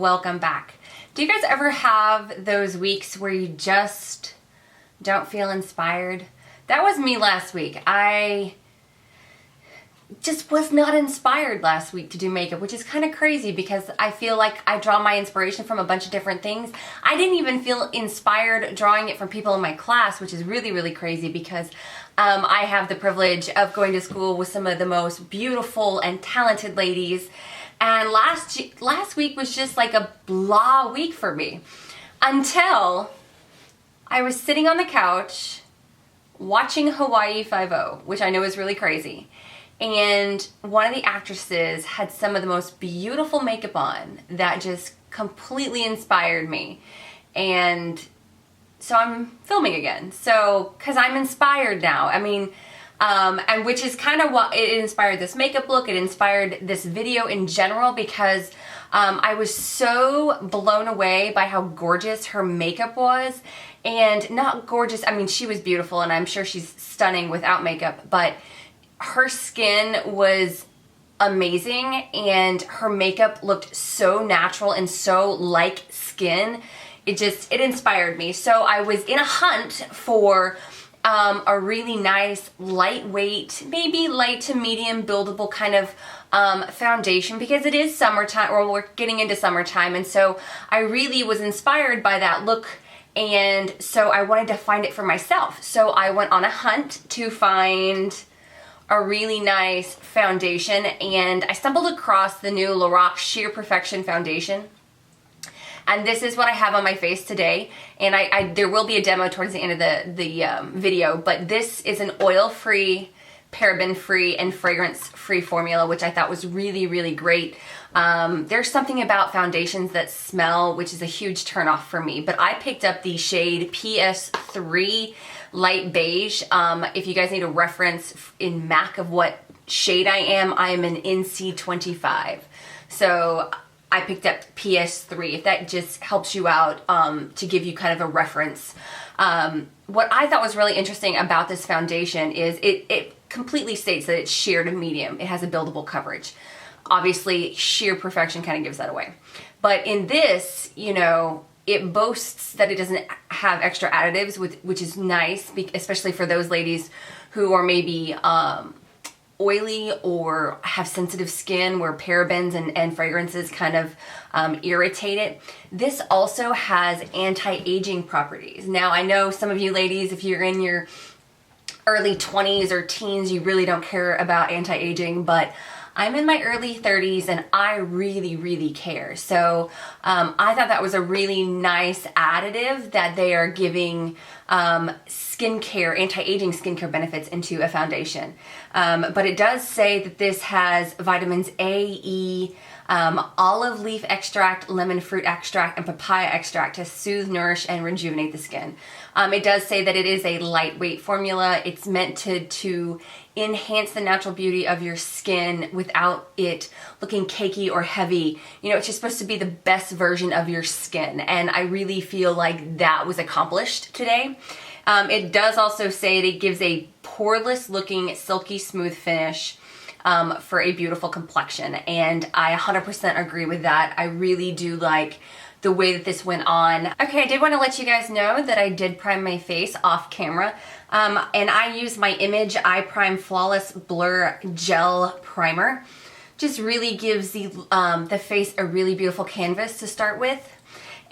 welcome back. Do you guys ever have those weeks where you just don't feel inspired? That was me last week. I just was not inspired last week to do makeup, which is kind of crazy because I feel like I draw my inspiration from a bunch of different things. I didn't even feel inspired drawing it from people in my class, which is really, really crazy because I have the privilege of going to school with some of the most beautiful and talented ladies. And last week was just like a blah week for me until I was sitting on the couch watching Hawaii Five-0, which I know is really crazy. And one of the actresses had some of the most beautiful makeup on that just completely inspired me. And so I'm filming again. So, cause I'm inspired now. I mean, and which is kind of what it inspired this makeup look. It inspired this video in general because I was so blown away by how gorgeous her makeup was. And not gorgeous, I mean, she was beautiful and I'm sure she's stunning without makeup, but her skin was amazing and her makeup looked so natural and so like skin. It inspired me. So I was in a hunt for a really nice, lightweight, maybe light to medium buildable kind of foundation because it is summertime, or we're getting into summertime, and so I really was inspired by that look, and so I wanted to find it for myself. So I went on a hunt to find a really nice foundation, and I stumbled across the new Lorac Sheer Perfection foundation. And this is what I have on my face today, and there will be a demo towards the end of the video, but this is an oil-free, paraben-free, and fragrance-free formula, which I thought was really, really great. There's something about foundations that smell, which is a huge turnoff for me, but I picked up the shade PS3 Light Beige. If you guys need a reference in MAC of what shade I am an NC25. So I picked up PS3, if that just helps you out, to give you kind of a reference. What I thought was really interesting about this foundation is it completely states that it's sheer to medium. It has a buildable coverage. Obviously, Sheer Perfection kind of gives that away. But in this, you know, it boasts that it doesn't have extra additives, which is nice, especially for those ladies who are maybe oily or have sensitive skin where parabens and fragrances kind of irritate it. This also has anti-aging properties. Now, I know some of you ladies, if you're in your early 20s or teens, you really don't care about anti-aging, but I'm in my early 30s and I really, really care. So I thought that was a really nice additive that they are giving skincare, anti-aging skincare benefits into a foundation. But it does say that this has vitamins A, E, olive leaf extract, lemon fruit extract, and papaya extract to soothe, nourish, and rejuvenate the skin. It does say that it is a lightweight formula. It's meant to enhance the natural beauty of your skin without it looking cakey or heavy. You know, it's just supposed to be the best version of your skin, and I really feel like that was accomplished today. It does also say that it gives a poreless looking silky smooth finish for a beautiful complexion, and I 100% agree with that. I really do like the way that this went on. Okay, I did want to let you guys know that I did prime my face off camera, and I used my Image Eye Prime Flawless Blur Gel Primer. Just really gives the face a really beautiful canvas to start with.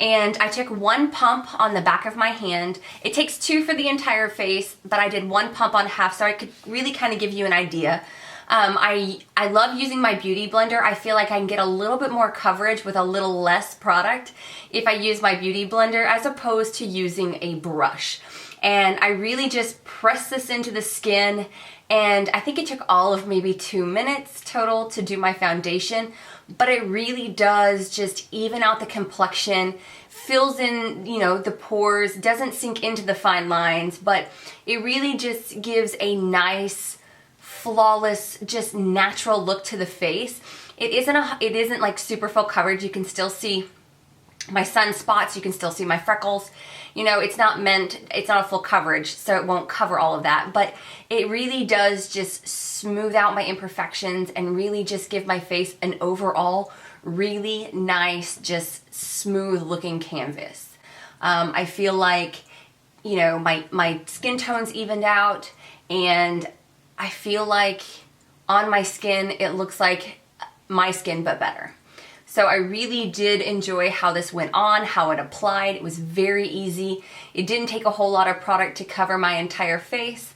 And I took one pump on the back of my hand. It takes two for the entire face, but I did one pump on half so I could really kind of give you an idea. I love using my beauty blender. I feel like I can get a little bit more coverage with a little less product if I use my beauty blender as opposed to using a brush. And I really just press this into the skin, and I think it took all of maybe 2 minutes total to do my foundation, but it really does just even out the complexion, fills in, you know, the pores, doesn't sink into the fine lines, but it really just gives a nice, flawless, just natural look to the face. It isn't like super full coverage. You can still see my sunspots, you can still see my freckles. You know, it's not a full coverage, so it won't cover all of that, but it really does just smooth out my imperfections and really just give my face an overall really nice, just smooth looking canvas. I feel like, you know, my skin tone's evened out, and I feel like on my skin it looks like my skin but better. So I really did enjoy how this went on, how it applied. It was very easy. It didn't take a whole lot of product to cover my entire face,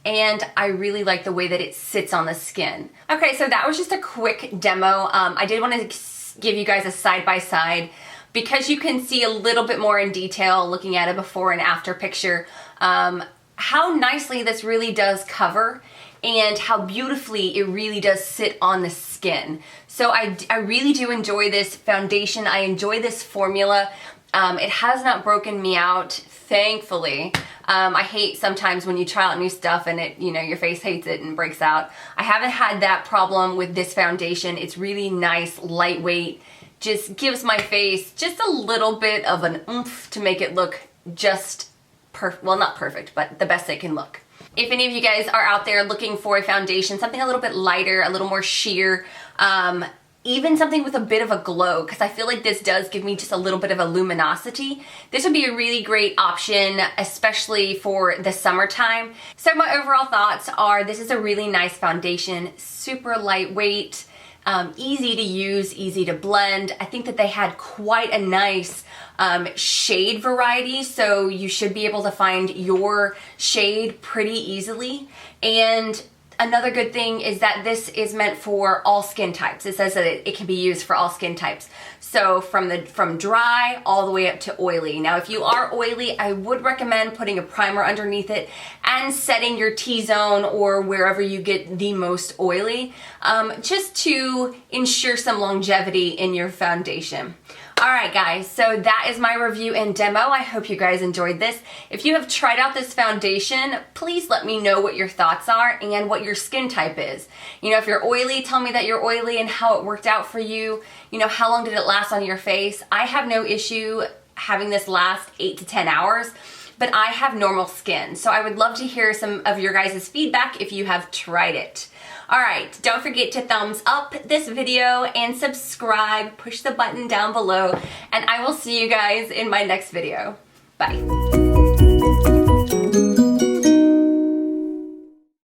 and I really like the way that it sits on the skin. Okay, so that was just a quick demo. I did want to give you guys a side-by-side because you can see a little bit more in detail looking at a before and after picture, how nicely this really does cover and how beautifully it really does sit on the skin. So I really do enjoy this foundation. I enjoy this formula. It has not broken me out, thankfully. I hate sometimes when you try out new stuff and it, you know, your face hates it and breaks out. I haven't had that problem with this foundation. It's really nice, lightweight, just gives my face just a little bit of an oomph to make it look just perfect. Well, not perfect, but the best it can look. If any of you guys are out there looking for a foundation, something a little bit lighter, a little more sheer, even something with a bit of a glow, because I feel like this does give me just a little bit of a luminosity, this would be a really great option, especially for the summertime. So my overall thoughts are this is a really nice foundation, super lightweight, easy to use, easy to blend. I think that they had quite a nice shade variety, so you should be able to find your shade pretty easily. And another good thing is that this is meant for all skin types. It says that it can be used for all skin types. So from dry all the way up to oily. Now, if you are oily, I would recommend putting a primer underneath it and setting your T-zone or wherever you get the most oily, just to ensure some longevity in your foundation. Alright guys, so that is my review and demo. I hope you guys enjoyed this. If you have tried out this foundation, please let me know what your thoughts are and what your skin type is. You know, if you're oily, tell me that you're oily and how it worked out for you. You know, how long did it last on your face? I have no issue having this last 8 to 10 hours, but I have normal skin. So I would love to hear some of your guys' feedback if you have tried it. Alright, don't forget to thumbs up this video and subscribe, push the button down below, and I will see you guys in my next video. Bye.